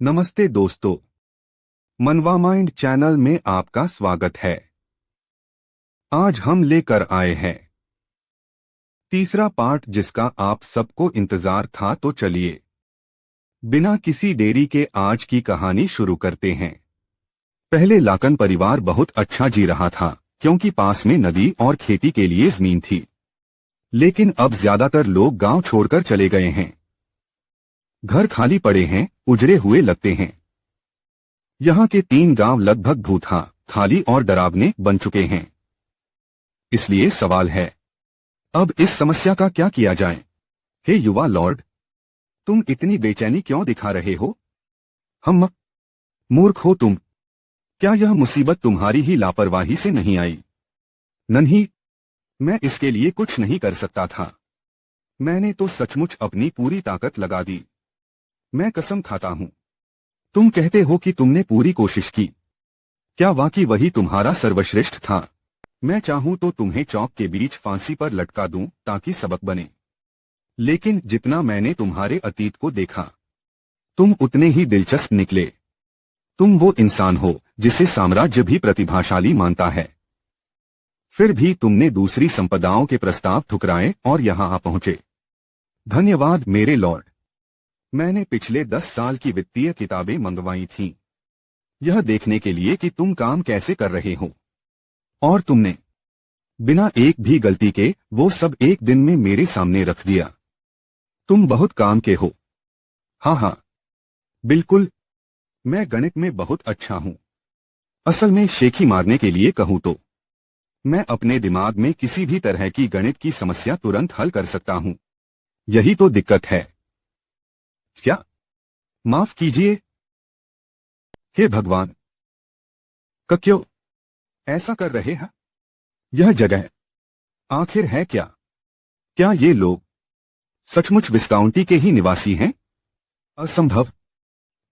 नमस्ते दोस्तों, मनवा माइंड चैनल में आपका स्वागत है। आज हम लेकर आए हैं तीसरा पार्ट जिसका आप सबको इंतजार था। तो चलिए बिना किसी देरी के आज की कहानी शुरू करते हैं। पहले लाकन परिवार बहुत अच्छा जी रहा था क्योंकि पास में नदी और खेती के लिए जमीन थी। लेकिन अब ज्यादातर लोग गांव छोड़कर चले गए हैं। घर खाली पड़े हैं, उजड़े हुए लगते हैं। यहाँ के 3 गांव लगभग भूतहा, खाली और डरावने बन चुके हैं। इसलिए सवाल है, अब इस समस्या का क्या किया जाए? हे युवा लॉर्ड, तुम इतनी बेचैनी क्यों दिखा रहे हो? हम मूर्ख हो तुम। क्या यह मुसीबत तुम्हारी ही लापरवाही से नहीं आई? नहीं, मैं इसके लिए कुछ नहीं कर सकता था। मैंने तो सचमुच अपनी पूरी ताकत लगा दी। मैं कसम खाता हूं। तुम कहते हो कि तुमने पूरी कोशिश की। क्या वाकई वही तुम्हारा सर्वश्रेष्ठ था? मैं चाहूं तो तुम्हें चौक के बीच फांसी पर लटका दूं ताकि सबक बने। लेकिन जितना मैंने तुम्हारे अतीत को देखा, तुम उतने ही दिलचस्प निकले। तुम वो इंसान हो जिसे साम्राज्य भी प्रतिभाशाली मानता है। फिर भी तुमने दूसरी संपदाओं के प्रस्ताव ठुकराए और यहां आ पहुंचे। धन्यवाद मेरे लॉर्ड। मैंने पिछले 10 साल की वित्तीय किताबें मंगवाई थीं, यह देखने के लिए कि तुम काम कैसे कर रहे हो। और तुमने बिना एक भी गलती के वो सब एक दिन में मेरे सामने रख दिया। तुम बहुत काम के हो। हाँ, बिल्कुल। मैं गणित में बहुत अच्छा हूं। असल में शेखी मारने के लिए कहूं तो मैं अपने दिमाग में किसी भी तरह की गणित की समस्या तुरंत हल कर सकता हूं। यही तो दिक्कत है। क्या? माफ कीजिए। हे भगवान, क्यों ऐसा कर रहे हैं? यह जगह आखिर है क्या? क्या ये लोग सचमुच विस्काउंटी के ही निवासी हैं? असंभव।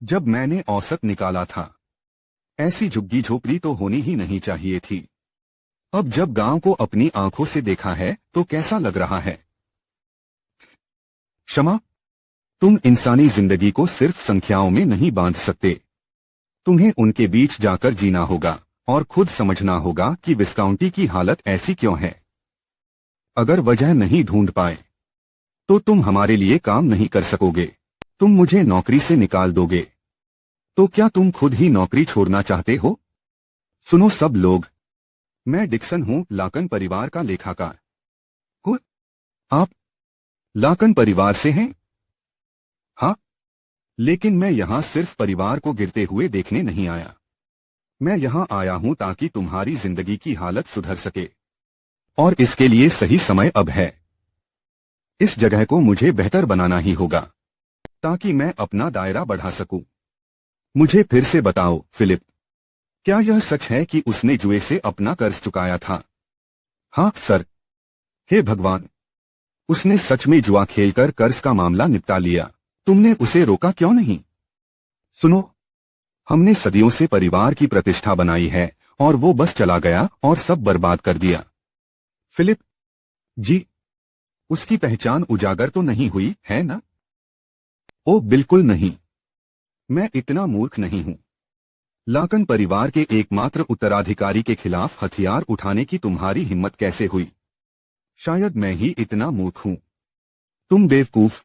जब मैंने औसत निकाला था, ऐसी झुग्गी झोपड़ी तो होनी ही नहीं चाहिए थी। अब जब गांव को अपनी आंखों से देखा है तो कैसा लग रहा है? क्षमा, तुम इंसानी जिंदगी को सिर्फ संख्याओं में नहीं बांध सकते। तुम्हें उनके बीच जाकर जीना होगा और खुद समझना होगा कि विस्काउंटी की हालत ऐसी क्यों है। अगर वजह नहीं ढूंढ पाए तो तुम हमारे लिए काम नहीं कर सकोगे। तुम मुझे नौकरी से निकाल दोगे। तो क्या तुम खुद ही नौकरी छोड़ना चाहते हो? सुनो सब लोग, मैं डिक्सन हूं, लाकन परिवार का लेखाकार। आप लाकन परिवार से हैं? हाँ, लेकिन मैं यहाँ सिर्फ परिवार को गिरते हुए देखने नहीं आया। मैं यहाँ आया हूँ ताकि तुम्हारी जिंदगी की हालत सुधर सके। और इसके लिए सही समय अब है। इस जगह को मुझे बेहतर बनाना ही होगा ताकि मैं अपना दायरा बढ़ा सकूं। मुझे फिर से बताओ फिलिप, क्या यह सच है कि उसने जुए से अपना कर्ज चुकाया था? हाँ सर। हे भगवान, उसने सच में जुआ खेलकर कर्ज का मामला निपटा लिया। तुमने उसे रोका क्यों नहीं? सुनो, हमने सदियों से परिवार की प्रतिष्ठा बनाई है और वो बस चला गया और सब बर्बाद कर दिया। फिलिप जी, उसकी पहचान उजागर तो नहीं हुई है ना? ओ बिल्कुल नहीं। मैं इतना मूर्ख नहीं हूं। लाकन परिवार के एकमात्र उत्तराधिकारी के खिलाफ हथियार उठाने की तुम्हारी हिम्मत कैसे हुई? शायद मैं ही इतना मूर्ख हूं। तुम बेवकूफ।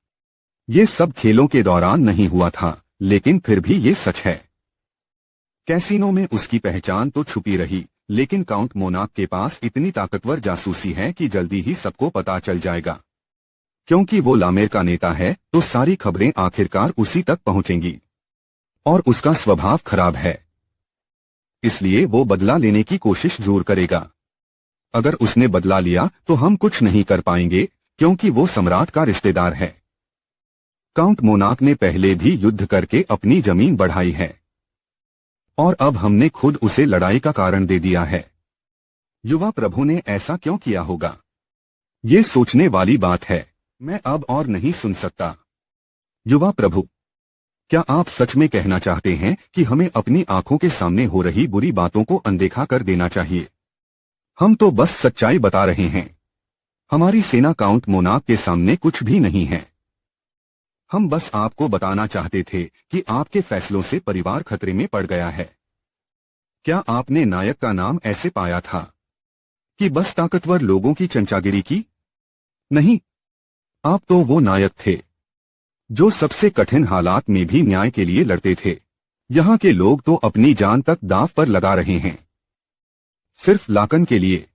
ये सब खेलों के दौरान नहीं हुआ था, लेकिन फिर भी ये सच है। कैसीनो में उसकी पहचान तो छुपी रही, लेकिन काउंट मोनाक के पास इतनी ताकतवर जासूसी है कि जल्दी ही सबको पता चल जाएगा। क्योंकि वो लामेर का नेता है तो सारी खबरें आखिरकार उसी तक पहुंचेंगी। और उसका स्वभाव खराब है, इसलिए वो बदला लेने की कोशिश जरूर करेगा। अगर उसने बदला लिया तो हम कुछ नहीं कर पाएंगे क्योंकि वो सम्राट का रिश्तेदार है। काउंट मोनाक ने पहले भी युद्ध करके अपनी जमीन बढ़ाई है और अब हमने खुद उसे लड़ाई का कारण दे दिया है। युवा प्रभु ने ऐसा क्यों किया होगा? ये सोचने वाली बात है। मैं अब और नहीं सुन सकता। युवा प्रभु, क्या आप सच में कहना चाहते हैं कि हमें अपनी आंखों के सामने हो रही बुरी बातों को अनदेखा कर देना चाहिए? हम तो बस सच्चाई बता रहे हैं। हमारी सेना काउंट मोनाक के सामने कुछ भी नहीं है। हम बस आपको बताना चाहते थे कि आपके फैसलों से परिवार खतरे में पड़ गया है। क्या आपने नायक का नाम ऐसे पाया था कि बस ताकतवर लोगों की चमचागिरी की? नहीं, आप तो वो नायक थे जो सबसे कठिन हालात में भी न्याय के लिए लड़ते थे। यहाँ के लोग तो अपनी जान तक दांव पर लगा रहे हैं, सिर्फ लाकन के लिए।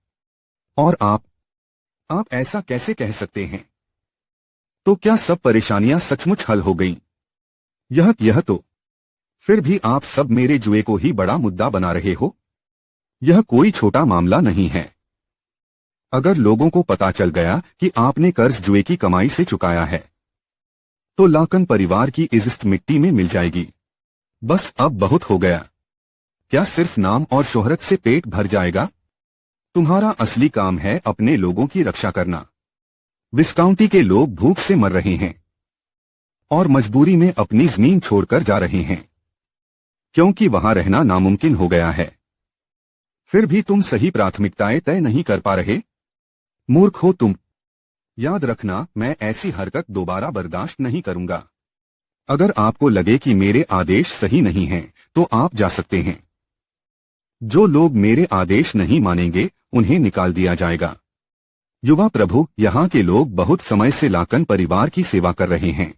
और आप ऐसा कैसे कह सकते हैं? तो क्या सब परेशानियां सचमुच हल हो गईं? यह तो फिर भी आप सब मेरे जुए को ही बड़ा मुद्दा बना रहे हो। यह कोई छोटा मामला नहीं है। अगर लोगों को पता चल गया कि आपने कर्ज जुए की कमाई से चुकाया है, तो लाकन परिवार की इज्जत मिट्टी में मिल जाएगी। बस अब बहुत हो गया। क्या सिर्फ नाम और शोहरत से पेट भर जाएगा? तुम्हारा असली काम है अपने लोगों की रक्षा करना। विस्काउंटी के लोग भूख से मर रहे हैं और मजबूरी में अपनी जमीन छोड़कर जा रहे हैं, क्योंकि वहां रहना नामुमकिन हो गया है। फिर भी तुम सही प्राथमिकताएं तय नहीं कर पा रहे। मूर्ख हो तुम। याद रखना, मैं ऐसी हरकत दोबारा बर्दाश्त नहीं करूंगा। अगर आपको लगे कि मेरे आदेश सही नहीं हैं, तो आप जा सकते हैं। जो लोग मेरे आदेश नहीं मानेंगे, उन्हें निकाल दिया जाएगा। युवा प्रभु, यहाँ के लोग बहुत समय से लाकन परिवार की सेवा कर रहे हैं।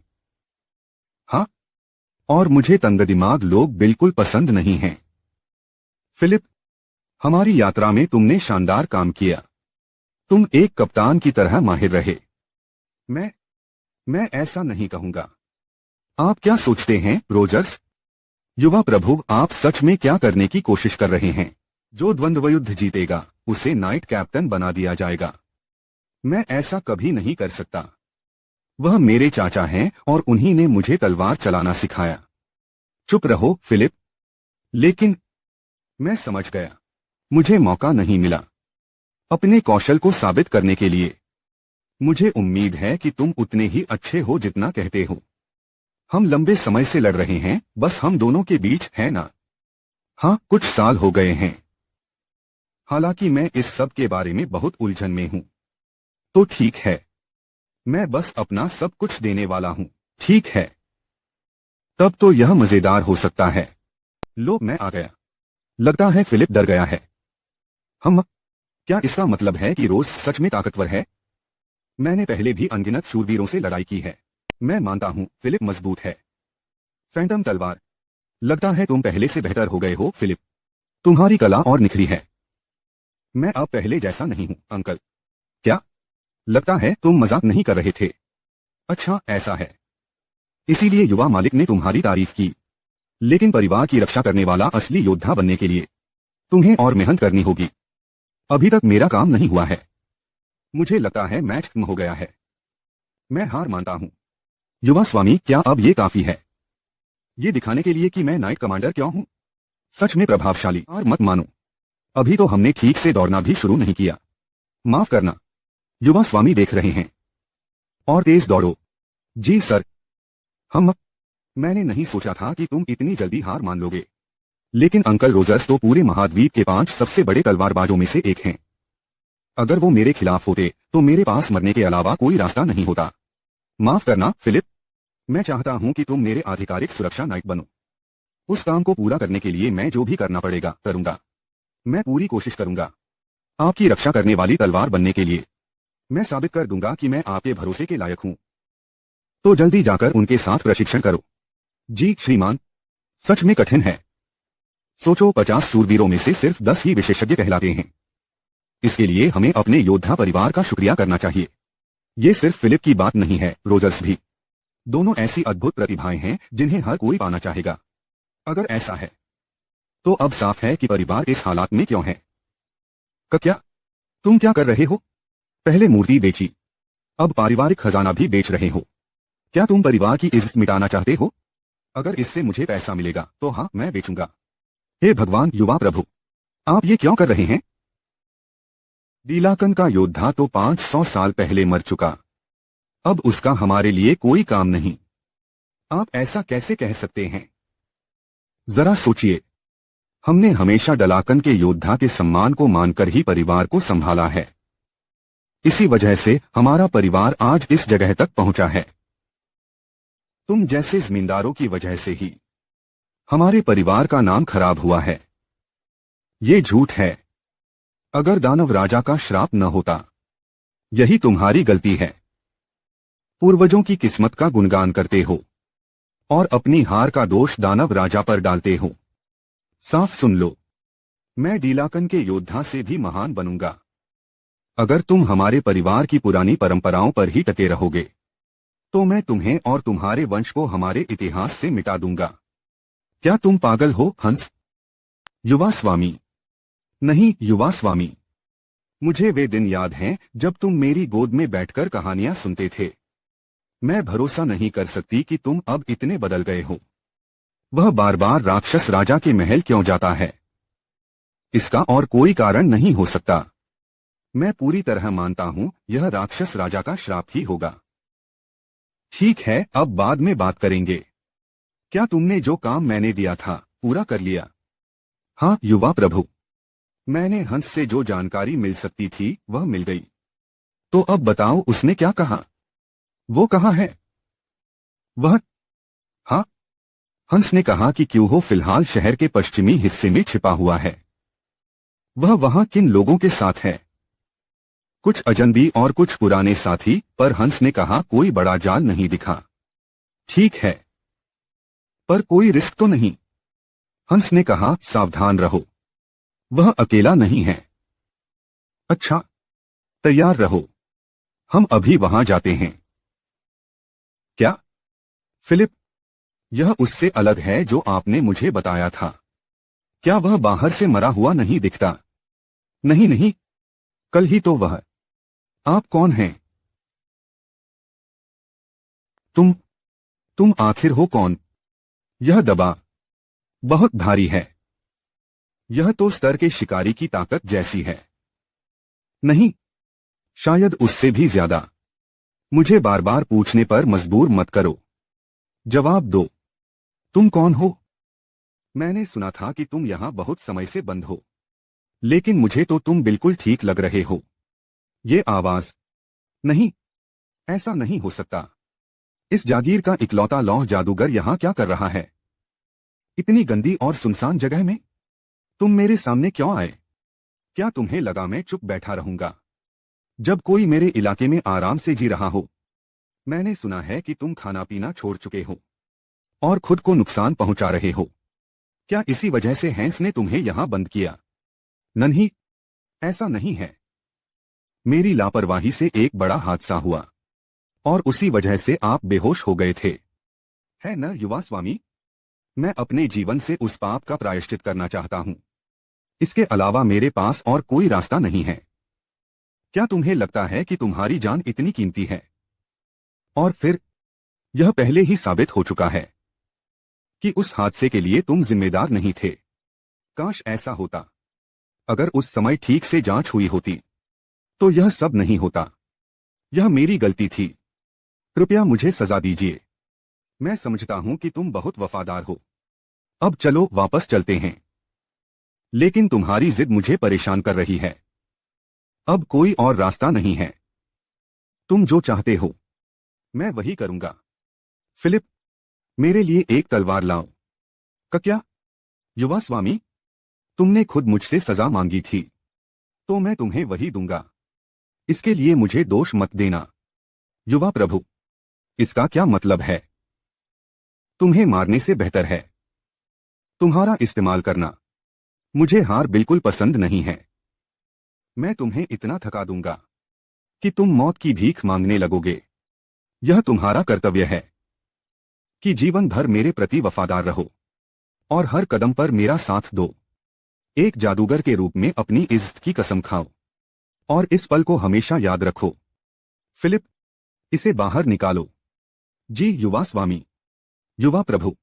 हाँ, और मुझे तंगदिमाग लोग बिल्कुल पसंद नहीं हैं। फिलिप, हमारी यात्रा में तुमने शानदार काम किया। तुम एक कप्तान की तरह माहिर रहे। मैं ऐसा नहीं कहूंगा। आप क्या सोचते हैं, रोजर्स? युवा प्रभु, आप सच में क्या करने की कोशिश कर रहे हैं? जो द्वंद्व युद्ध जीतेगा, उसे नाइट कैप्टन बना दिया जाएगा। मैं ऐसा कभी नहीं कर सकता। वह मेरे चाचा हैं और उन्हीं ने मुझे तलवार चलाना सिखाया। चुप रहो, फिलिप। लेकिन मैं समझ गया। मुझे मौका नहीं मिला अपने कौशल को साबित करने के लिए। मुझे उम्मीद है कि तुम उतने ही अच्छे हो जितना कहते हो। हम लंबे समय से लड़ रहे हैं, बस हम दोनों के बीच, है ना? हाँ, कुछ साल हो गए हैं। हालांकि मैं इस सब के बारे में बहुत उलझन में हूं। तो ठीक है, मैं बस अपना सब कुछ देने वाला हूं। ठीक है, तब तो यह मजेदार हो सकता है। लो, मैं आ गया। लगता है फिलिप डर गया है। हम क्या इसका मतलब है कि रोज सच में ताकतवर है? मैंने पहले भी अनगिनत शूरवीरों से लड़ाई की है। मैं मानता हूं फिलिप मजबूत है। फैंटम तलवार, लगता है तुम पहले से बेहतर हो गए हो, फिलिप। तुम्हारी कला और निखरी है। मैं अब पहले जैसा नहीं हूं, अंकल। क्या? लगता है तुम मजाक नहीं कर रहे थे। अच्छा, ऐसा है। इसीलिए युवा मालिक ने तुम्हारी तारीफ की। लेकिन परिवार की रक्षा करने वाला असली योद्धा बनने के लिए तुम्हें और मेहनत करनी होगी। अभी तक मेरा काम नहीं हुआ है। मुझे लगता है मैच खत्म हो गया है। मैं हार मानता हूं। युवा स्वामी, क्या अब ये काफी है? ये दिखाने के लिए कि मैं नाइट कमांडर क्यों हूं? सच में प्रभावशाली। और मत मानो, अभी तो हमने ठीक से दौड़ना भी शुरू नहीं किया। माफ करना, युवा स्वामी देख रहे हैं। और तेज दौड़ो। जी सर। मैंने नहीं सोचा था कि तुम इतनी जल्दी हार मान लोगे। लेकिन अंकल रोजर्स तो पूरे महाद्वीप के 5 सबसे बड़े तलवारबाजों में से एक हैं। अगर वो मेरे खिलाफ होते, तो मेरे पास मरने के अलावा कोई रास्ता नहीं होता। माफ करना, फिलिप। मैं चाहता हूं कि तुम मेरे आधिकारिक सुरक्षा नायक बनो। उस काम को पूरा करने के लिए मैं जो भी करना पड़ेगा, करूंगा। मैं पूरी कोशिश करूंगा आपकी रक्षा करने वाली तलवार बनने के लिए। मैं साबित कर दूंगा कि मैं आपके भरोसे के लायक हूं। तो जल्दी जाकर उनके साथ प्रशिक्षण करो। जी श्रीमान। सच में कठिन है। सोचो, 50 शूरवीरों में से सिर्फ 10 ही विशेषज्ञ कहलाते हैं। इसके लिए हमें अपने योद्धा परिवार का शुक्रिया करना चाहिए। ये सिर्फ फिलिप की बात नहीं है, रोजर्स भी। दोनों ऐसी अद्भुत प्रतिभाएं हैं जिन्हें हर कोई पाना चाहेगा। अगर ऐसा है, तो अब साफ है कि परिवार इस हालात में क्यों है। क्या तुम क्या कर रहे हो? पहले मूर्ति बेची, अब पारिवारिक खजाना भी बेच रहे हो। क्या तुम परिवार की इज्जत मिटाना चाहते हो? अगर इससे मुझे पैसा मिलेगा तो हाँ, मैं बेचूंगा। हे भगवान, युवा प्रभु, आप ये क्यों कर रहे हैं? दीलाकन का योद्धा तो 500 साल पहले मर चुका। अब उसका हमारे लिए कोई काम नहीं। आप ऐसा कैसे कह सकते हैं? जरा सोचिए। हमने हमेशा डलाकन के योद्धा के सम्मान को मानकर ही परिवार को संभाला है। इसी वजह से हमारा परिवार आज इस जगह तक पहुंचा है। तुम जैसे जमींदारों की वजह से ही हमारे परिवार का नाम खराब हुआ है। ये झूठ है। अगर दानव राजा का श्राप न होता, यही तुम्हारी गलती है। पूर्वजों की किस्मत का गुणगान करते हो और अपनी हार का दोष दानव राजा पर डालते हो। साफ सुन लो, मैं डीलाकन के योद्धा से भी महान बनूंगा। अगर तुम हमारे परिवार की पुरानी परंपराओं पर ही टके रहोगे, तो मैं तुम्हें और तुम्हारे वंश को हमारे इतिहास से मिटा दूंगा। क्या तुम पागल हो, हंस? युवा स्वामी। नहीं युवा स्वामी, मुझे वे दिन याद हैं जब तुम मेरी गोद में बैठकर कहानियां सुनते थे। मैं भरोसा नहीं कर सकती कि तुम अब इतने बदल गए हो। वह बार बार राक्षस राजा के महल क्यों जाता है? इसका और कोई कारण नहीं हो सकता। मैं पूरी तरह मानता हूं यह राक्षस राजा का श्राप ही होगा। ठीक है, अब बाद में बात करेंगे। क्या तुमने जो काम मैंने दिया था पूरा कर लिया? हाँ युवा प्रभु, मैंने हंस से जो जानकारी मिल सकती थी वह मिल गई। तो अब बताओ उसने क्या कहा? वो कहाँ है? वह? हाँ, हंस ने कहा कि क्यों हो फिलहाल शहर के पश्चिमी हिस्से में छिपा हुआ है। वह वहां किन लोगों के साथ है? कुछ अजनबी और कुछ पुराने साथी, पर हंस ने कहा कोई बड़ा जाल नहीं दिखा। ठीक है, पर कोई रिस्क तो नहीं? हंस ने कहा सावधान रहो, वह अकेला नहीं है। अच्छा, तैयार रहो, हम अभी वहां जाते हैं। क्या? फिलिप, यह उससे अलग है जो आपने मुझे बताया था। क्या वह बाहर से मरा हुआ नहीं दिखता? नहीं नहीं, कल ही तो वह। आप कौन हैं? तुम आखिर हो कौन? यह दबा बहुत भारी है। यह तो स्तर के शिकारी की ताकत जैसी है। नहीं, शायद उससे भी ज्यादा। मुझे बार बार पूछने पर मजबूर मत करो, जवाब दो। तुम कौन हो? मैंने सुना था कि तुम यहां बहुत समय से बंद हो, लेकिन मुझे तो तुम बिल्कुल ठीक लग रहे हो। ये आवाज? नहीं, ऐसा नहीं हो सकता। इस जागीर का इकलौता लौह जादूगर यहां क्या कर रहा है? इतनी गंदी और सुनसान जगह में तुम मेरे सामने क्यों आए? क्या तुम्हें लगा मैं चुप बैठा रहूंगा जब कोई मेरे इलाके में आराम से जी रहा हो? मैंने सुना है कि तुम खाना पीना छोड़ चुके हो और खुद को नुकसान पहुंचा रहे हो। क्या इसी वजह से हैंस ने तुम्हें यहां बंद किया? नहीं, ऐसा नहीं है। मेरी लापरवाही से एक बड़ा हादसा हुआ और उसी वजह से आप बेहोश हो गए थे, है न युवा स्वामी? मैं अपने जीवन से उस पाप का प्रायश्चित करना चाहता हूं। इसके अलावा मेरे पास और कोई रास्ता नहीं है। क्या तुम्हें लगता है कि तुम्हारी जान इतनी कीमती है? और फिर यह पहले ही साबित हो चुका है कि उस हादसे के लिए तुम जिम्मेदार नहीं थे। काश ऐसा होता। अगर उस समय ठीक से जांच हुई होती तो यह सब नहीं होता। यह मेरी गलती थी। कृपया मुझे सजा दीजिए। मैं समझता हूं कि तुम बहुत वफादार हो। अब चलो वापस चलते हैं। लेकिन तुम्हारी जिद मुझे परेशान कर रही है। अब कोई और रास्ता नहीं है। तुम जो चाहते हो मैं वही करूंगा। फिलिप, मेरे लिए एक तलवार लाओ। क्या? युवा स्वामी, तुमने खुद मुझसे सजा मांगी थी, तो मैं तुम्हें वही दूंगा। इसके लिए मुझे दोष मत देना। युवा प्रभु, इसका क्या मतलब है? तुम्हें मारने से बेहतर है तुम्हारा इस्तेमाल करना। मुझे हार बिल्कुल पसंद नहीं है। मैं तुम्हें इतना थका दूंगा कि तुम मौत की भीख मांगने लगोगे। यह तुम्हारा कर्तव्य है कि जीवन भर मेरे प्रति वफादार रहो और हर कदम पर मेरा साथ दो। एक जादूगर के रूप में अपनी इज्जत की कसम खाओ और इस पल को हमेशा याद रखो। फिलिप, इसे बाहर निकालो। जी युवा स्वामी। युवा प्रभु,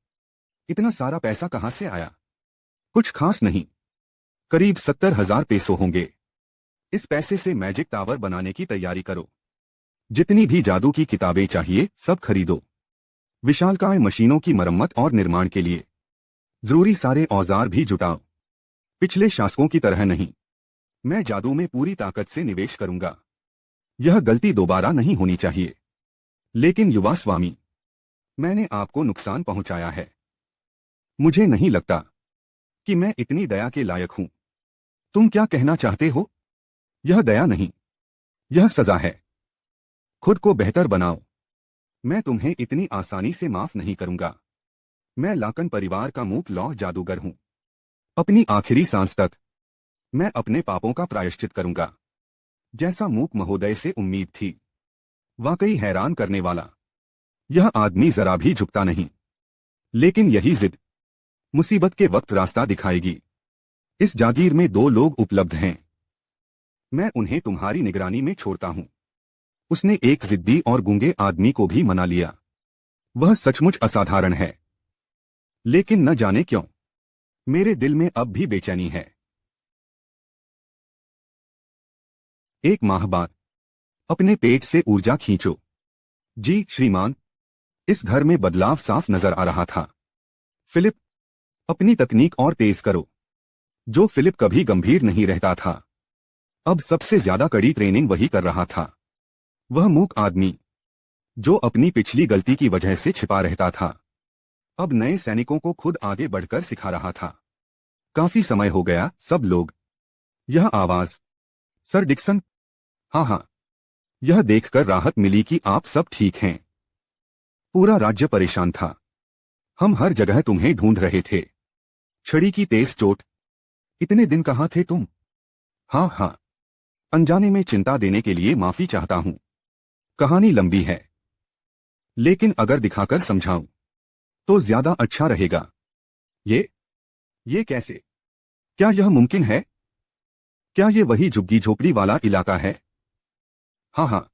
इतना सारा पैसा कहां से आया? कुछ खास नहीं, करीब 70,000 पेसो होंगे। इस पैसे से मैजिक टावर बनाने की तैयारी करो। जितनी भी जादू की किताबें चाहिए सब खरीदो। विशालकाय मशीनों की मरम्मत और निर्माण के लिए जरूरी सारे औजार भी जुटाओ। पिछले शासकों की तरह नहीं, मैं जादू में पूरी ताकत से निवेश करूंगा। यह गलती दोबारा नहीं होनी चाहिए। लेकिन युवा स्वामी, मैंने आपको नुकसान पहुंचाया है। मुझे नहीं लगता कि मैं इतनी दया के लायक हूं। तुम क्या कहना चाहते हो? यह दया नहीं, यह सजा है। खुद को बेहतर बनाओ। मैं तुम्हें इतनी आसानी से माफ नहीं करूंगा। मैं लाकन परिवार का मूक लौ जादूगर हूं। अपनी आखिरी सांस तक मैं अपने पापों का प्रायश्चित करूंगा, जैसा मूक महोदय से उम्मीद थी। वाकई हैरान करने वाला। यह आदमी जरा भी झुकता नहीं, लेकिन यही जिद मुसीबत के वक्त रास्ता दिखाएगी। इस जागीर में 2 लोग उपलब्ध हैं। मैं उन्हें तुम्हारी निगरानी में छोड़ता हूं। उसने एक जिद्दी और गूंगे आदमी को भी मना लिया। वह सचमुच असाधारण है, लेकिन न जाने क्यों मेरे दिल में अब भी बेचैनी है। 1 माह बाद अपने पेट से ऊर्जा खींचो। जी श्रीमान, इस घर में बदलाव साफ नजर आ रहा था। फिलिप, अपनी तकनीक और तेज करो। जो फिलिप कभी गंभीर नहीं रहता था, अब सबसे ज्यादा कड़ी ट्रेनिंग वही कर रहा था। वह मूक आदमी जो अपनी पिछली गलती की वजह से छिपा रहता था, अब नए सैनिकों को खुद आगे बढ़कर सिखा रहा था। काफी समय हो गया सब लोग। यह आवाज सर डिक्सन। हाँ हाँ, यह देखकर राहत मिली कि आप सब ठीक हैं। पूरा राज्य परेशान था। हम हर जगह तुम्हें ढूंढ रहे थे। छड़ी की तेज चोट। इतने दिन कहाँ थे तुम? हाँ हाँ, अनजाने में चिंता देने के लिए माफी चाहता हूं। कहानी लंबी है, लेकिन अगर दिखाकर समझाऊं तो ज्यादा अच्छा रहेगा। ये कैसे? क्या यह मुमकिन है? क्या ये वही झुग्गी झोपड़ी वाला इलाका है? हाँ हाँ,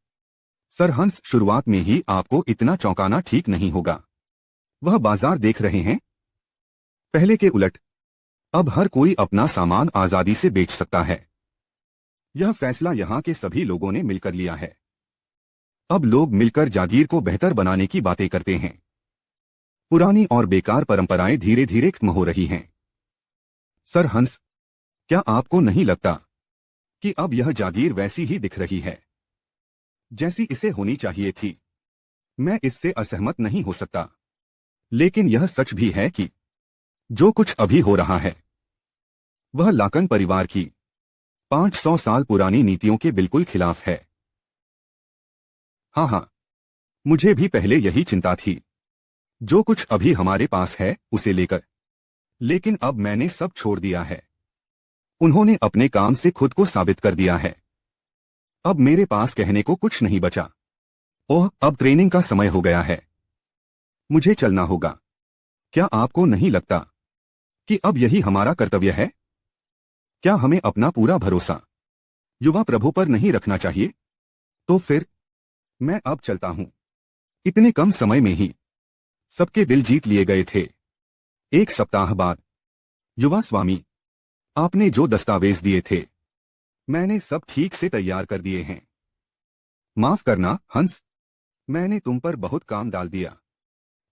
सर हंस, शुरुआत में ही आपको इतना चौंकाना ठीक नहीं होगा। वह बाजार देख रहे हैं? पहले के उलट अब हर कोई अपना सामान आजादी से बेच सकता है। यह फैसला यहां के सभी लोगों ने मिलकर लिया है। अब लोग मिलकर जागीर को बेहतर बनाने की बातें करते हैं। पुरानी और बेकार परंपराएं धीरे धीरे खत्म हो रही हैं। सर हंस, क्या आपको नहीं लगता कि अब यह जागीर वैसी ही दिख रही है जैसी इसे होनी चाहिए थी? मैं इससे असहमत नहीं हो सकता, लेकिन यह सच भी है कि जो कुछ अभी हो रहा है वह लाकन परिवार की 500 साल पुरानी नीतियों के बिल्कुल खिलाफ है। हाँ हाँ, मुझे भी पहले यही चिंता थी, जो कुछ अभी हमारे पास है उसे लेकर। लेकिन अब मैंने सब छोड़ दिया है। उन्होंने अपने काम से खुद को साबित कर दिया है। अब मेरे पास कहने को कुछ नहीं बचा। ओह, अब ट्रेनिंग का समय हो गया है। मुझे चलना होगा। क्या आपको नहीं लगता कि अब यही हमारा कर्तव्य है? क्या हमें अपना पूरा भरोसा युवा प्रभु पर नहीं रखना चाहिए? तो फिर मैं अब चलता हूं। इतने कम समय में ही सबके दिल जीत लिए गए थे। 1 सप्ताह बाद, युवा स्वामी, आपने जो दस्तावेज दिए थे मैंने सब ठीक से तैयार कर दिए हैं। माफ करना हंस, मैंने तुम पर बहुत काम डाल दिया।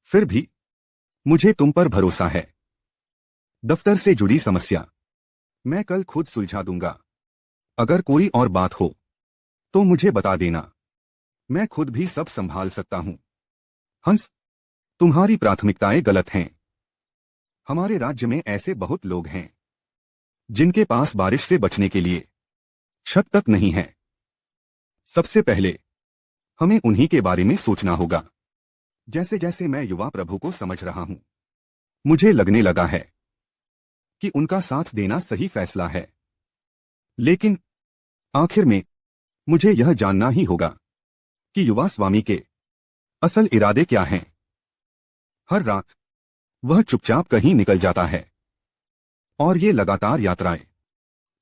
फिर भी मुझे तुम पर भरोसा है। दफ्तर से जुड़ी समस्या मैं कल खुद सुलझा दूंगा। अगर कोई और बात हो तो मुझे बता देना। मैं खुद भी सब संभाल सकता हूं। हंस, तुम्हारी प्राथमिकताएं गलत हैं। हमारे राज्य में ऐसे बहुत लोग हैं जिनके पास बारिश से बचने के लिए छत तक नहीं है। सबसे पहले हमें उन्हीं के बारे में सोचना होगा। जैसे जैसे मैं युवा प्रभु को समझ रहा हूं, मुझे लगने लगा है कि उनका साथ देना सही फैसला है। लेकिन आखिर में मुझे यह जानना ही होगा कि युवा स्वामी के असल इरादे क्या हैं। हर रात वह चुपचाप कहीं निकल जाता है और ये लगातार यात्राएं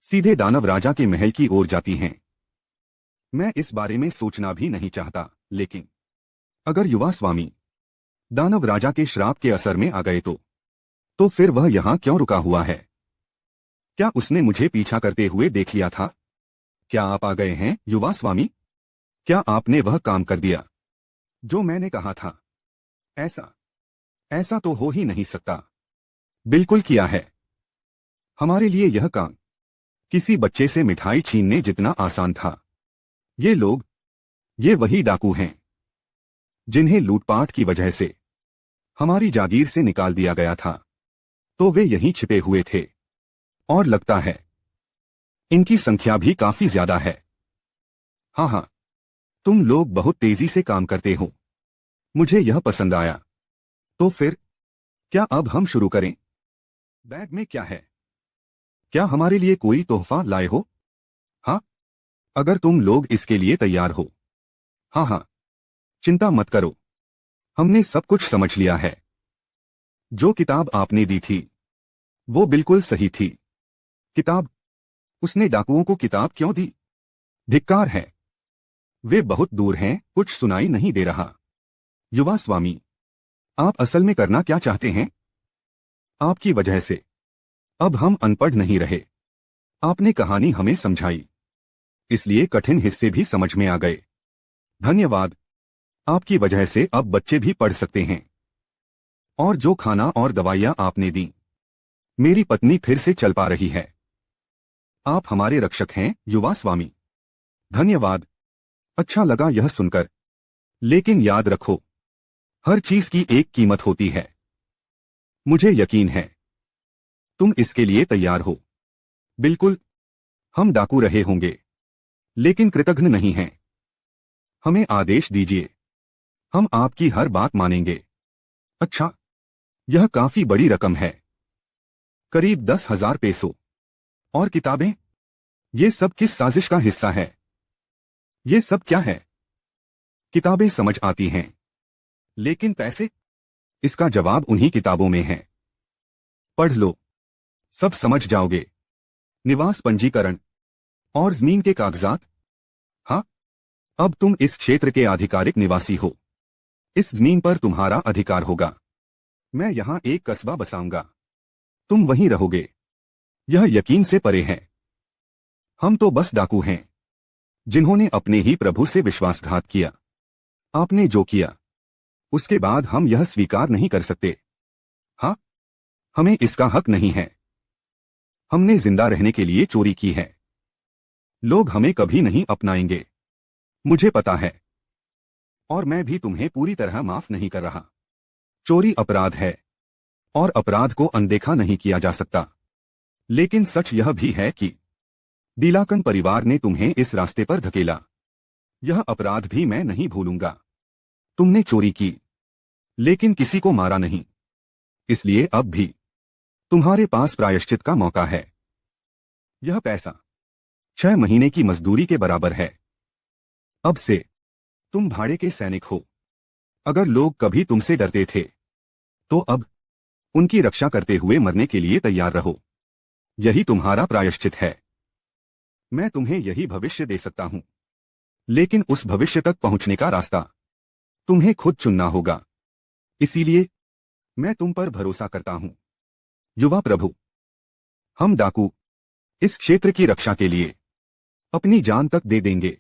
सीधे दानव राजा के महल की ओर जाती हैं। मैं इस बारे में सोचना भी नहीं चाहता, लेकिन अगर युवा स्वामी दानव राजा के श्राप के असर में आ गए तो फिर वह यहां क्यों रुका हुआ है? क्या उसने मुझे पीछा करते हुए देख लिया था? क्या आप आ गए हैं युवा स्वामी? क्या आपने वह काम कर दिया जो मैंने कहा था? ऐसा तो हो ही नहीं सकता। बिल्कुल किया है। हमारे लिए यह काम किसी बच्चे से मिठाई छीनने जितना आसान था। ये लोग, ये वही डाकू हैं जिन्हें लूटपाट की वजह से हमारी जागीर से निकाल दिया गया था, तो वे यहीं छिपे हुए थे। और लगता है इनकी संख्या भी काफी ज्यादा है। हाँ हाँ, तुम लोग बहुत तेजी से काम करते हो, मुझे यह पसंद आया। तो फिर क्या अब हम शुरू करें? बैग में क्या है? क्या हमारे लिए कोई तोहफा लाए हो? हाँ, अगर तुम लोग इसके लिए तैयार हो। हाँ हाँ, चिंता मत करो, हमने सब कुछ समझ लिया है। जो किताब आपने दी थी वो बिल्कुल सही थी। किताब? उसने डाकुओं को किताब क्यों दी? धिक्कार है, वे बहुत दूर हैं, कुछ सुनाई नहीं दे रहा। युवा स्वामी, आप असल में करना क्या चाहते हैं? आपकी वजह से अब हम अनपढ़ नहीं रहे। आपने कहानी हमें समझाई, इसलिए कठिन हिस्से भी समझ में आ गए। धन्यवाद, आपकी वजह से अब बच्चे भी पढ़ सकते हैं। और जो खाना और दवाइयां आपने दी, मेरी पत्नी फिर से चल पा रही है। आप हमारे रक्षक हैं, युवा स्वामी। धन्यवाद, अच्छा लगा यह सुनकर। लेकिन याद रखो, हर चीज की एक कीमत होती है। मुझे यकीन है तुम इसके लिए तैयार हो। बिल्कुल, हम डाकू रहे होंगे, लेकिन कृतघ्न नहीं हैं। हमें आदेश दीजिए, हम आपकी हर बात मानेंगे। अच्छा, यह काफी बड़ी रकम है, करीब 10,000 पेसो। और किताबें? ये सब किस साजिश का हिस्सा है? ये सब क्या है? किताबें समझ आती हैं, लेकिन पैसे? इसका जवाब उन्हीं किताबों में है। पढ़ लो, सब समझ जाओगे। निवास पंजीकरण और जमीन के कागजात? हाँ, अब तुम इस क्षेत्र के आधिकारिक निवासी हो। इस जमीन पर तुम्हारा अधिकार होगा। मैं यहां एक कस्बा बसाऊंगा, तुम वहीं रहोगे। यह यकीन से परे है। हम तो बस डाकू हैं, जिन्होंने अपने ही प्रभु से विश्वासघात किया। आपने जो किया, उसके बाद हम यह स्वीकार नहीं कर सकते। हाँ, हमें इसका हक नहीं है। हमने जिंदा रहने के लिए चोरी की है। लोग हमें कभी नहीं अपनाएंगे, मुझे पता है। और मैं भी तुम्हें पूरी तरह माफ नहीं कर रहा। चोरी अपराध है, और अपराध को अनदेखा नहीं किया जा सकता। लेकिन सच यह भी है कि दिलाकन परिवार ने तुम्हें इस रास्ते पर धकेला। यह अपराध भी मैं नहीं भूलूंगा। तुमने चोरी की, लेकिन किसी को मारा नहीं। इसलिए अब भी तुम्हारे पास प्रायश्चित का मौका है। यह पैसा 6 महीने की मजदूरी के बराबर है। अब से तुम भाड़े के सैनिक हो। अगर लोग कभी तुमसे डरते थे, तो अब उनकी रक्षा करते हुए मरने के लिए तैयार रहो। यही तुम्हारा प्रायश्चित है। मैं तुम्हें यही भविष्य दे सकता हूं, लेकिन उस भविष्य तक पहुंचने का रास्ता तुम्हें खुद चुनना होगा। इसीलिए मैं तुम पर भरोसा करता हूं, युवा प्रभु। हम डाकू इस क्षेत्र की रक्षा के लिए अपनी जान तक दे देंगे।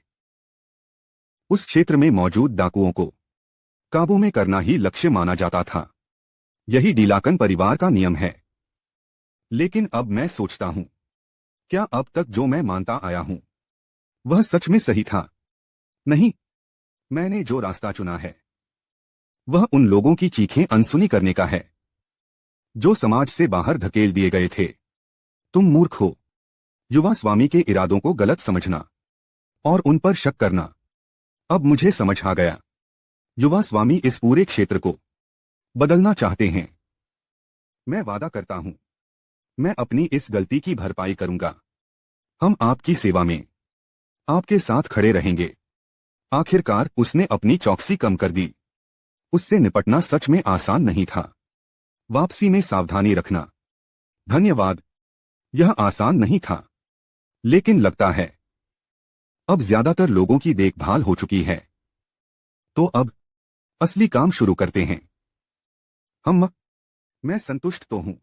उस क्षेत्र में मौजूद डाकुओं को काबू में करना ही लक्ष्य माना जाता था। यही डीलाकन परिवार का नियम है। लेकिन अब मैं सोचता हूं, क्या अब तक जो मैं मानता आया हूं वह सच में सही था? नहीं, मैंने जो रास्ता चुना है वह उन लोगों की चीखें अनसुनी करने का है, जो समाज से बाहर धकेल दिए गए थे। तुम मूर्ख हो, युवा स्वामी के इरादों को गलत समझना और उन पर शक करना। अब मुझे समझ आ गया। युवा स्वामी इस पूरे क्षेत्र को बदलना चाहते हैं। मैं वादा करता हूं, मैं अपनी इस गलती की भरपाई करूंगा। हम आपकी सेवा में आपके साथ खड़े रहेंगे। आखिरकार उसने अपनी चौकसी कम कर दी। उससे निपटना सच में आसान नहीं था। वापसी में सावधानी रखना। धन्यवाद, यह आसान नहीं था, लेकिन लगता है अब ज्यादातर लोगों की देखभाल हो चुकी है। तो अब असली काम शुरू करते हैं। मैं संतुष्ट तो हूं,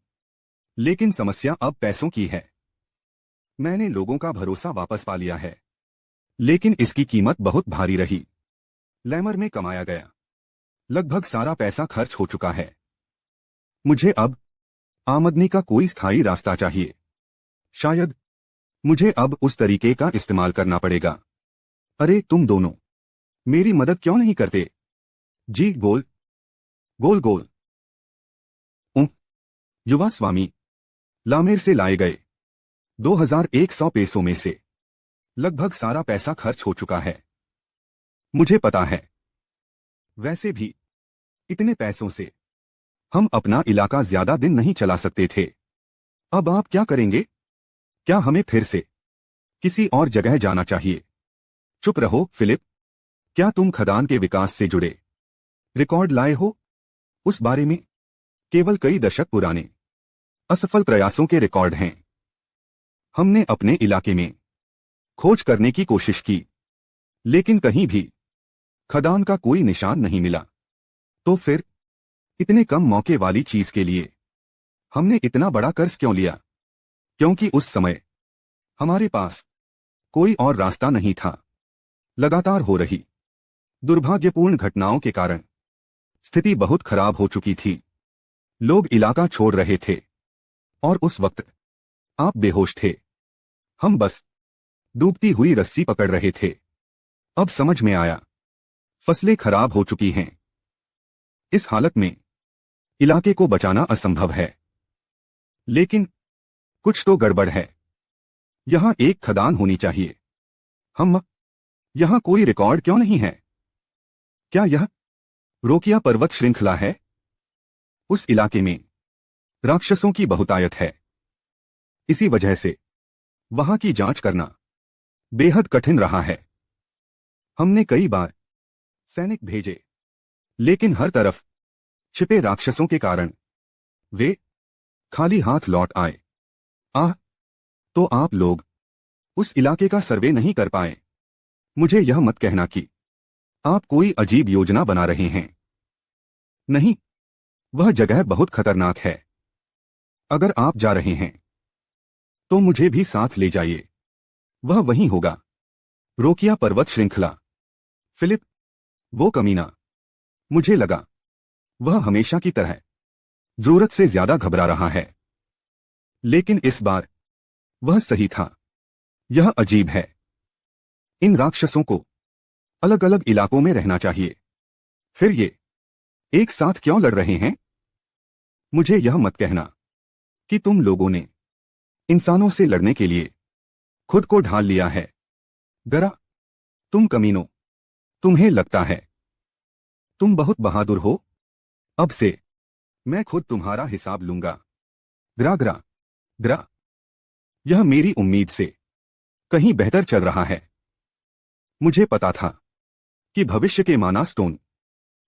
लेकिन समस्या अब पैसों की है। मैंने लोगों का भरोसा वापस पा लिया है, लेकिन इसकी कीमत बहुत भारी रही। लैमर में कमाया गया लगभग सारा पैसा खर्च हो चुका है। मुझे अब आमदनी का कोई स्थायी रास्ता चाहिए। शायद मुझे अब उस तरीके का इस्तेमाल करना पड़ेगा। अरे तुम दोनों मेरी मदद क्यों नहीं करते? जी गोल गोल गोल। युवा स्वामी लामेर से लाए गए 2100 पेसों में से लगभग सारा पैसा खर्च हो चुका है। मुझे पता है। वैसे भी इतने पैसों से हम अपना इलाका ज्यादा दिन नहीं चला सकते थे। अब आप क्या करेंगे? क्या हमें फिर से किसी और जगह जाना चाहिए? चुप रहो फिलिप। क्या तुम खदान के विकास से जुड़े रिकॉर्ड लाए हो? उस बारे में केवल कई दशक पुराने असफल प्रयासों के रिकॉर्ड हैं। हमने अपने इलाके में खोज करने की कोशिश की, लेकिन कहीं भी खदान का कोई निशान नहीं मिला। तो फिर इतने कम मौके वाली चीज के लिए हमने इतना बड़ा कर्ज क्यों लिया? क्योंकि उस समय हमारे पास कोई और रास्ता नहीं था। लगातार हो रही दुर्भाग्यपूर्ण घटनाओं के कारण स्थिति बहुत खराब हो चुकी थी। लोग इलाका छोड़ रहे थे और उस वक्त आप बेहोश थे। हम बस डूबती हुई रस्सी पकड़ रहे थे। अब समझ में आया, फसलें खराब हो चुकी हैं। इस हालत में इलाके को बचाना असंभव है। लेकिन कुछ तो गड़बड़ है। यहां एक खदान होनी चाहिए। यहां कोई रिकॉर्ड क्यों नहीं है? क्या यह रोकिया पर्वत श्रृंखला है? उस इलाके में राक्षसों की बहुतायत है। इसी वजह से वहां की जांच करना बेहद कठिन रहा है। हमने कई बार सैनिक भेजे, लेकिन हर तरफ छिपे राक्षसों के कारण वे खाली हाथ लौट आए। तो आप लोग उस इलाके का सर्वे नहीं कर पाए। मुझे यह मत कहना कि आप कोई अजीब योजना बना रहे हैं। नहीं, वह जगह बहुत खतरनाक है। अगर आप जा रहे हैं तो मुझे भी साथ ले जाइए। वह वहीं होगा, रोकिया पर्वत श्रृंखला। फिलिप, वो कमीना, मुझे लगा वह हमेशा की तरह जरूरत से ज्यादा घबरा रहा है, लेकिन इस बार वह सही था। यह अजीब है। इन राक्षसों को अलग अलग इलाकों में रहना चाहिए, फिर ये एक साथ क्यों लड़ रहे हैं? मुझे यह मत कहना कि तुम लोगों ने इंसानों से लड़ने के लिए खुद को ढाल लिया है। गरा, तुम कमीनों, तुम्हें लगता है तुम बहुत बहादुर हो? अब से मैं खुद तुम्हारा हिसाब लूंगा। ग्रा ग्रा ग्रा। यह मेरी उम्मीद से कहीं बेहतर चल रहा है। मुझे पता था कि भविष्य के माना स्टोन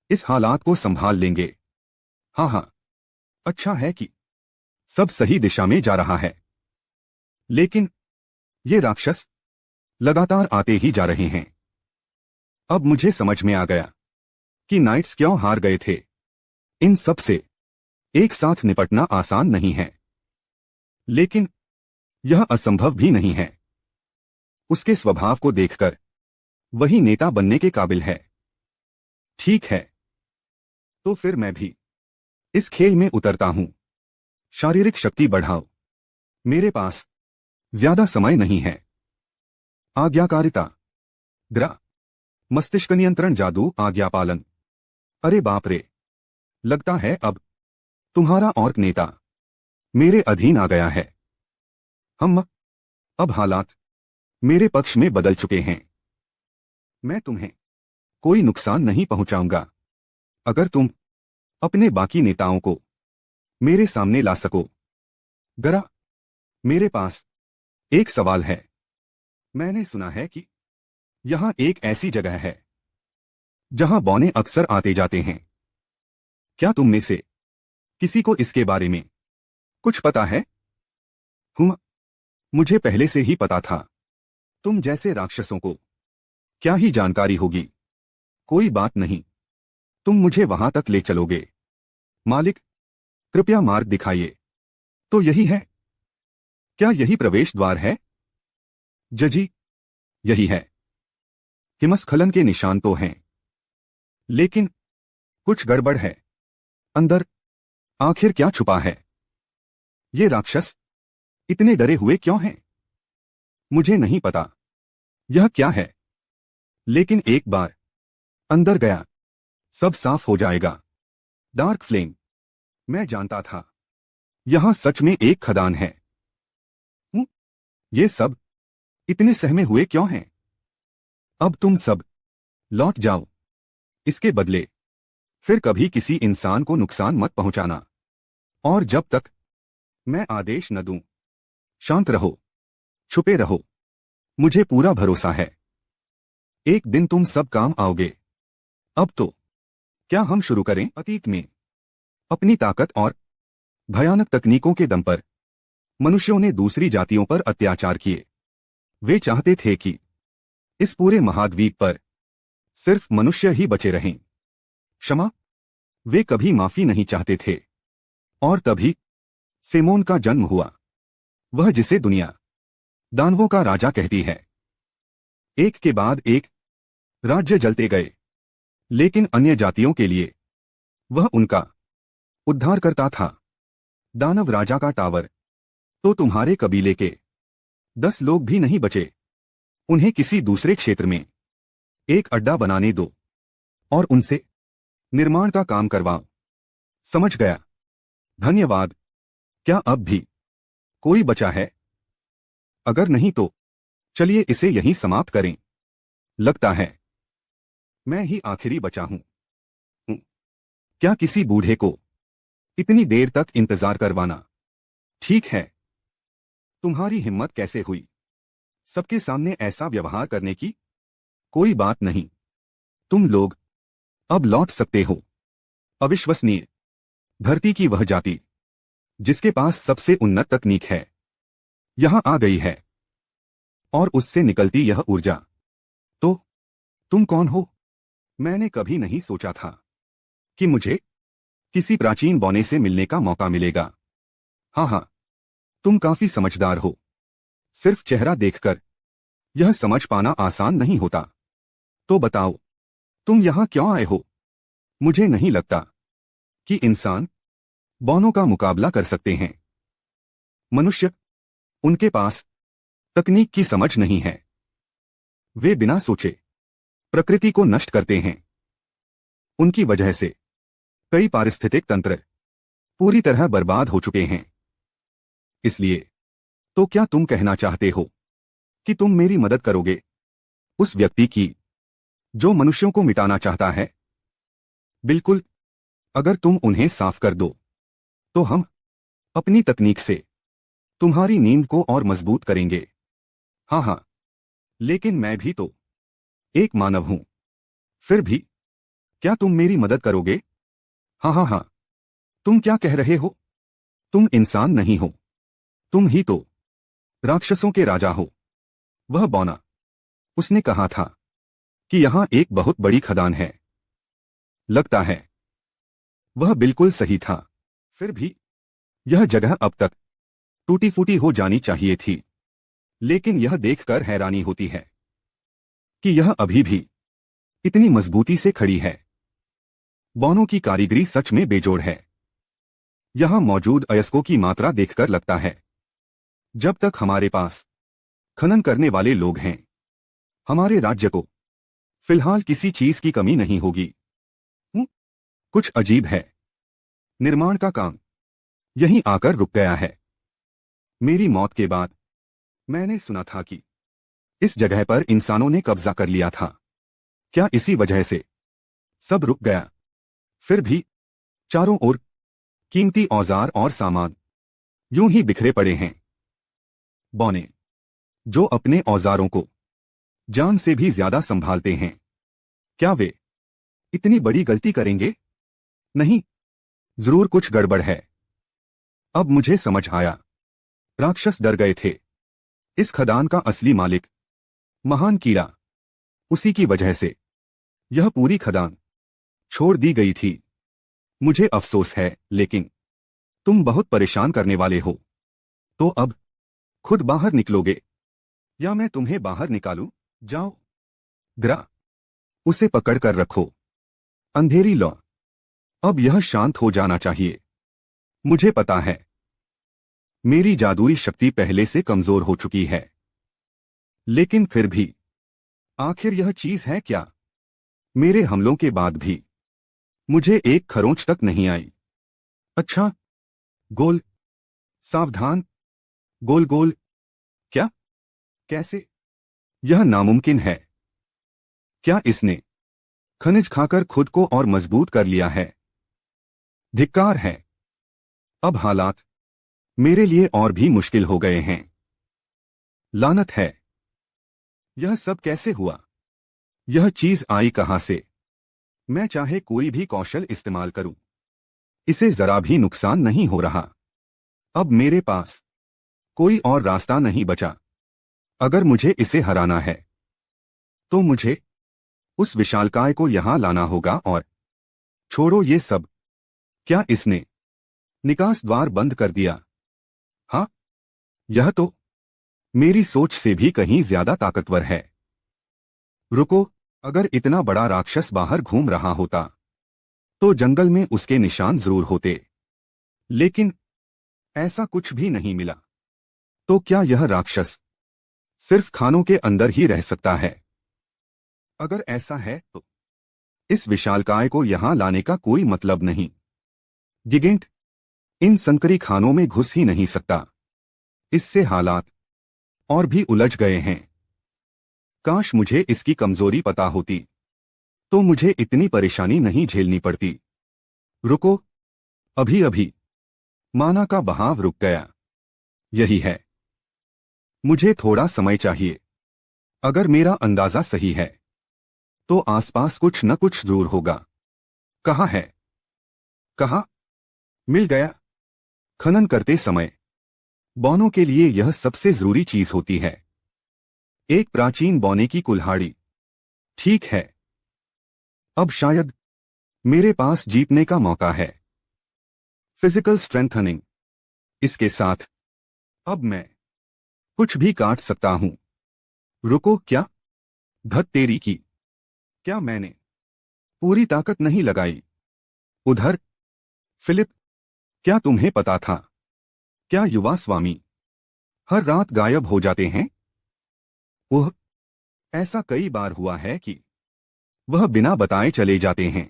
इस हालात को संभाल लेंगे। हाँ, अच्छा है कि सब सही दिशा में जा रहा है। लेकिन ये राक्षस लगातार आते ही जा रहे हैं। अब मुझे समझ में आ गया कि नाइट्स क्यों हार गए थे। इन सब से एक साथ निपटना आसान नहीं है, लेकिन यह असंभव भी नहीं है। उसके स्वभाव को देखकर वही नेता बनने के काबिल है। ठीक है, तो फिर मैं भी इस खेल में उतरता हूं। शारीरिक शक्ति बढ़ाओ। मेरे पास ज्यादा समय नहीं है। आज्ञाकारिता। ग्रा। मस्तिष्क नियंत्रण जादू आज्ञा पालन। अरे बाप रे, लगता है अब तुम्हारा ऑर्क नेता मेरे अधीन आ गया है। अब हालात मेरे पक्ष में बदल चुके हैं। मैं तुम्हें कोई नुकसान नहीं पहुंचाऊंगा अगर तुम अपने बाकी नेताओं को मेरे सामने ला सको। गरा, मेरे पास एक सवाल है। मैंने सुना है कि यहां एक ऐसी जगह है जहां बौने अक्सर आते जाते हैं। क्या तुम में से किसी को इसके बारे में कुछ पता है? मुझे पहले से ही पता था। तुम जैसे राक्षसों को क्या ही जानकारी होगी। कोई बात नहीं, तुम मुझे वहां तक ले चलोगे। मालिक, कृपया मार्ग दिखाइए। तो यही है? क्या यही प्रवेश द्वार है? जजी, यही है। हिमस्खलन के निशान तो हैं, लेकिन कुछ गड़बड़ है। अंदर आखिर क्या छुपा है? ये राक्षस इतने डरे हुए क्यों हैं? मुझे नहीं पता यह क्या है, लेकिन एक बार अंदर गया सब साफ हो जाएगा। Dark flame. मैं जानता था यहाँ सच में एक खदान है। हूँ? ये सब इतने सहमे हुए क्यों हैं? अब तुम सब लौट जाओ। इसके बदले फिर कभी किसी इंसान को नुकसान मत पहुंचाना। और जब तक मैं आदेश न दूं, शांत रहो, छुपे रहो। मुझे पूरा भरोसा है एक दिन तुम सब काम आओगे। अब तो क्या हम शुरू करें? अतीत में अपनी ताकत और भयानक तकनीकों के दम पर मनुष्यों ने दूसरी जातियों पर अत्याचार किए। वे चाहते थे कि इस पूरे महाद्वीप पर सिर्फ मनुष्य ही बचे रहें। क्षमा? वे कभी माफी नहीं चाहते थे। और तभी सेमोन का जन्म हुआ, वह जिसे दुनिया दानवों का राजा कहती है। एक के बाद एक राज्य जलते गए, लेकिन अन्य जातियों के लिए वह उनका उद्धारकर्ता था। दानव राजा का टावर तो तुम्हारे कबीले के 10 लोग भी नहीं बचे। उन्हें किसी दूसरे क्षेत्र में एक अड्डा बनाने दो और उनसे निर्माण का काम करवाओ। समझ गया? धन्यवाद। क्या अब भी कोई बचा है? अगर नहीं तो चलिए इसे यहीं समाप्त करें। लगता है मैं ही आखिरी बचा हूं। क्या किसी बूढ़े को इतनी देर तक इंतजार करवाना ठीक है? तुम्हारी हिम्मत कैसे हुई सबके सामने ऐसा व्यवहार करने की? कोई बात नहीं, तुम लोग अब लौट सकते हो। अविश्वसनीय। धरती की वह जाति जिसके पास सबसे उन्नत तकनीक है यहां आ गई है, और उससे निकलती यह ऊर्जा। तो तुम कौन हो? मैंने कभी नहीं सोचा था कि मुझे किसी प्राचीन बौने से मिलने का मौका मिलेगा। हाँ, तुम काफी समझदार हो। सिर्फ चेहरा देखकर यह समझ पाना आसान नहीं होता। तो बताओ, तुम यहां क्यों आए हो? मुझे नहीं लगता कि इंसान बौनों का मुकाबला कर सकते हैं। मनुष्य, उनके पास तकनीक की समझ नहीं है। वे बिना सोचे प्रकृति को नष्ट करते हैं। उनकी वजह से कई पारिस्थितिक तंत्र पूरी तरह बर्बाद हो चुके हैं। इसलिए तो क्या तुम कहना चाहते हो कि तुम मेरी मदद करोगे उस व्यक्ति की जो मनुष्यों को मिटाना चाहता है? बिल्कुल। अगर तुम उन्हें साफ कर दो तो हम अपनी तकनीक से तुम्हारी नींद को और मजबूत करेंगे। हाँ, लेकिन मैं भी तो एक मानव हूं। फिर भी क्या तुम मेरी मदद करोगे? हाँ। तुम क्या कह रहे हो? तुम इंसान नहीं हो, तुम ही तो राक्षसों के राजा हो। वह बौना, उसने कहा था कि यहां एक बहुत बड़ी खदान है। लगता है वह बिल्कुल सही था। फिर भी यह जगह अब तक टूटी फूटी हो जानी चाहिए थी, लेकिन यह देखकर हैरानी होती है कि यह अभी भी इतनी मजबूती से खड़ी है। बौनों की कारीगरी सच में बेजोड़ है। यहां मौजूद अयस्कों की मात्रा देखकर लगता है जब तक हमारे पास खनन करने वाले लोग हैं, हमारे राज्य को फिलहाल किसी चीज की कमी नहीं होगी। कुछ अजीब है। निर्माण का काम यहीं आकर रुक गया है। मेरी मौत के बाद मैंने सुना था कि इस जगह पर इंसानों ने कब्जा कर लिया था। क्या इसी वजह से सब रुक गया? फिर भी चारों ओर कीमती औजार और सामान यूं ही बिखरे पड़े हैं। बौने जो अपने औजारों को जान से भी ज्यादा संभालते हैं, क्या वे इतनी बड़ी गलती करेंगे? नहीं, जरूर कुछ गड़बड़ है। अब मुझे समझ आया। राक्षस डर गए थे। इस खदान का असली मालिक महान कीड़ा, उसी की वजह से यह पूरी खदान छोड़ दी गई थी। मुझे अफसोस है, लेकिन तुम बहुत परेशान करने वाले हो। तो अब खुद बाहर निकलोगे या मैं तुम्हें बाहर निकालूं? जाओ। ग्रा, उसे पकड़कर रखो। अंधेरी लौ, अब यह शांत हो जाना चाहिए। मुझे पता है मेरी जादुई शक्ति पहले से कमजोर हो चुकी है, लेकिन फिर भी आखिर यह चीज है क्या? मेरे हमलों के बाद भी मुझे एक खरोंच तक नहीं आई। अच्छा, गोल सावधान। गोल गोल। क्या? कैसे? यह नामुमकिन है। क्या इसने खनिज खाकर खुद को और मजबूत कर लिया है? धिक्कार है। अब हालात मेरे लिए और भी मुश्किल हो गए हैं। लानत है। यह सब कैसे हुआ? यह चीज आई कहां से? मैं चाहे कोई भी कौशल इस्तेमाल करूं, इसे जरा भी नुकसान नहीं हो रहा। अब मेरे पास कोई और रास्ता नहीं बचा। अगर मुझे इसे हराना है तो मुझे उस विशालकाय को यहां लाना होगा। और छोड़ो ये सब। क्या इसने निकास द्वार बंद कर दिया? हाँ, यह तो मेरी सोच से भी कहीं ज्यादा ताकतवर है। रुको, अगर इतना बड़ा राक्षस बाहर घूम रहा होता तो जंगल में उसके निशान जरूर होते, लेकिन ऐसा कुछ भी नहीं मिला। तो क्या यह राक्षस सिर्फ खानों के अंदर ही रह सकता है? अगर ऐसा है तो इस विशालकाय को यहां लाने का कोई मतलब नहीं। गिगेंट इन संकरी खानों में घुस ही नहीं सकता। इससे हालात और भी उलझ गए हैं। काश मुझे इसकी कमजोरी पता होती तो मुझे इतनी परेशानी नहीं झेलनी पड़ती। रुको, अभी अभी माना का बहाव रुक गया। यही है। मुझे थोड़ा समय चाहिए। अगर मेरा अंदाजा सही है तो आसपास कुछ न कुछ जरूर होगा। कहाँ है? कहाँ? मिल गया। खनन करते समय बौनों के लिए यह सबसे जरूरी चीज होती है। एक प्राचीन बौने की कुल्हाड़ी। ठीक है, अब शायद मेरे पास जीतने का मौका है। Physical strengthening. इसके साथ अब मैं कुछ भी काट सकता हूं। रुको, क्या? धत तेरी की, क्या मैंने पूरी ताकत नहीं लगाई? उधर फिलिप, क्या तुम्हें पता था? क्या युवा स्वामी हर रात गायब हो जाते हैं? ओह, ऐसा कई बार हुआ है कि वह बिना बताए चले जाते हैं।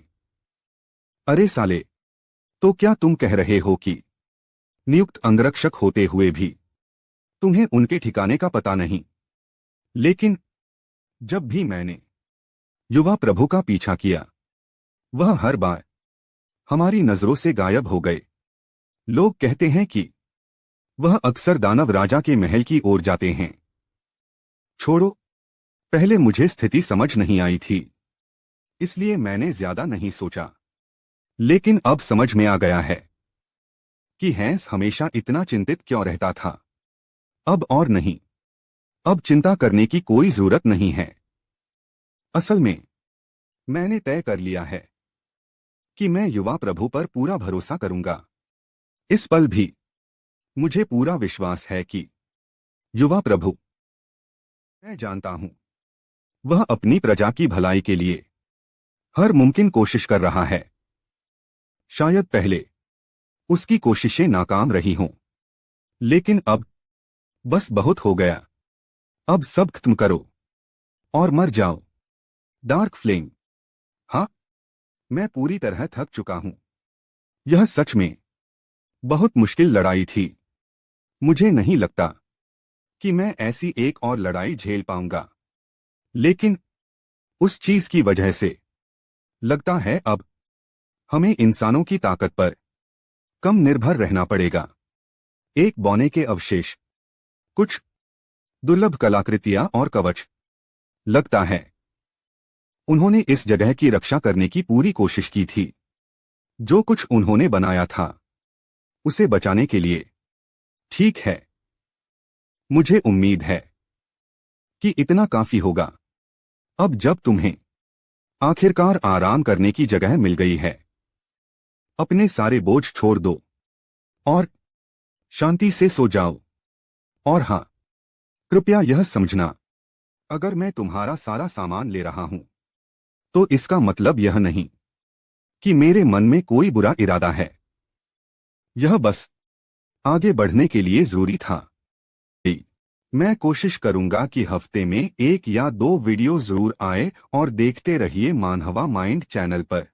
अरे साले, तो क्या तुम कह रहे हो कि नियुक्त अंगरक्षक होते हुए भी तुम्हें उनके ठिकाने का पता नहीं? लेकिन जब भी मैंने युवा प्रभु का पीछा किया, वह हर बार हमारी नजरों से गायब हो गए। लोग कहते हैं कि वह अक्सर दानव राजा के महल की ओर जाते हैं। छोड़ो, पहले मुझे स्थिति समझ नहीं आई थी, इसलिए मैंने ज्यादा नहीं सोचा। लेकिन अब समझ में आ गया है कि हैंस हमेशा इतना चिंतित क्यों रहता था। अब और नहीं, अब चिंता करने की कोई जरूरत नहीं है। असल में मैंने तय कर लिया है कि मैं युवा प्रभु पर पूरा भरोसा करूंगा। इस पल भी मुझे पूरा विश्वास है कि युवा प्रभु, मैं जानता हूं, वह अपनी प्रजा की भलाई के लिए हर मुमकिन कोशिश कर रहा है। शायद पहले उसकी कोशिशें नाकाम रही हों, लेकिन अब बस बहुत हो गया। अब सब खत्म करो और मर जाओ। Dark flame. हाँ, मैं पूरी तरह थक चुका हूं। यह सच में बहुत मुश्किल लड़ाई थी। मुझे नहीं लगता कि मैं ऐसी एक और लड़ाई झेल पाऊंगा, लेकिन उस चीज की वजह से लगता है अब हमें इंसानों की ताकत पर कम निर्भर रहना पड़ेगा। एक बौने के अवशेष, कुछ दुर्लभ कलाकृतियां और कवच। लगता है उन्होंने इस जगह की रक्षा करने की पूरी कोशिश की थी। जो कुछ उन्होंने बनाया था उसे बचाने के लिए। ठीक है, मुझे उम्मीद है कि इतना काफी होगा। अब जब तुम्हें आखिरकार आराम करने की जगह मिल गई है, अपने सारे बोझ छोड़ दो और शांति से सो जाओ। और हां, कृपया यह समझना, अगर मैं तुम्हारा सारा सामान ले रहा हूं तो इसका मतलब यह नहीं कि मेरे मन में कोई बुरा इरादा है। यह बस आगे बढ़ने के लिए जरूरी था। मैं कोशिश करूंगा कि हफ्ते में 1 या 2 वीडियो जरूर आए और देखते रहिए मानहवा माइंड चैनल पर।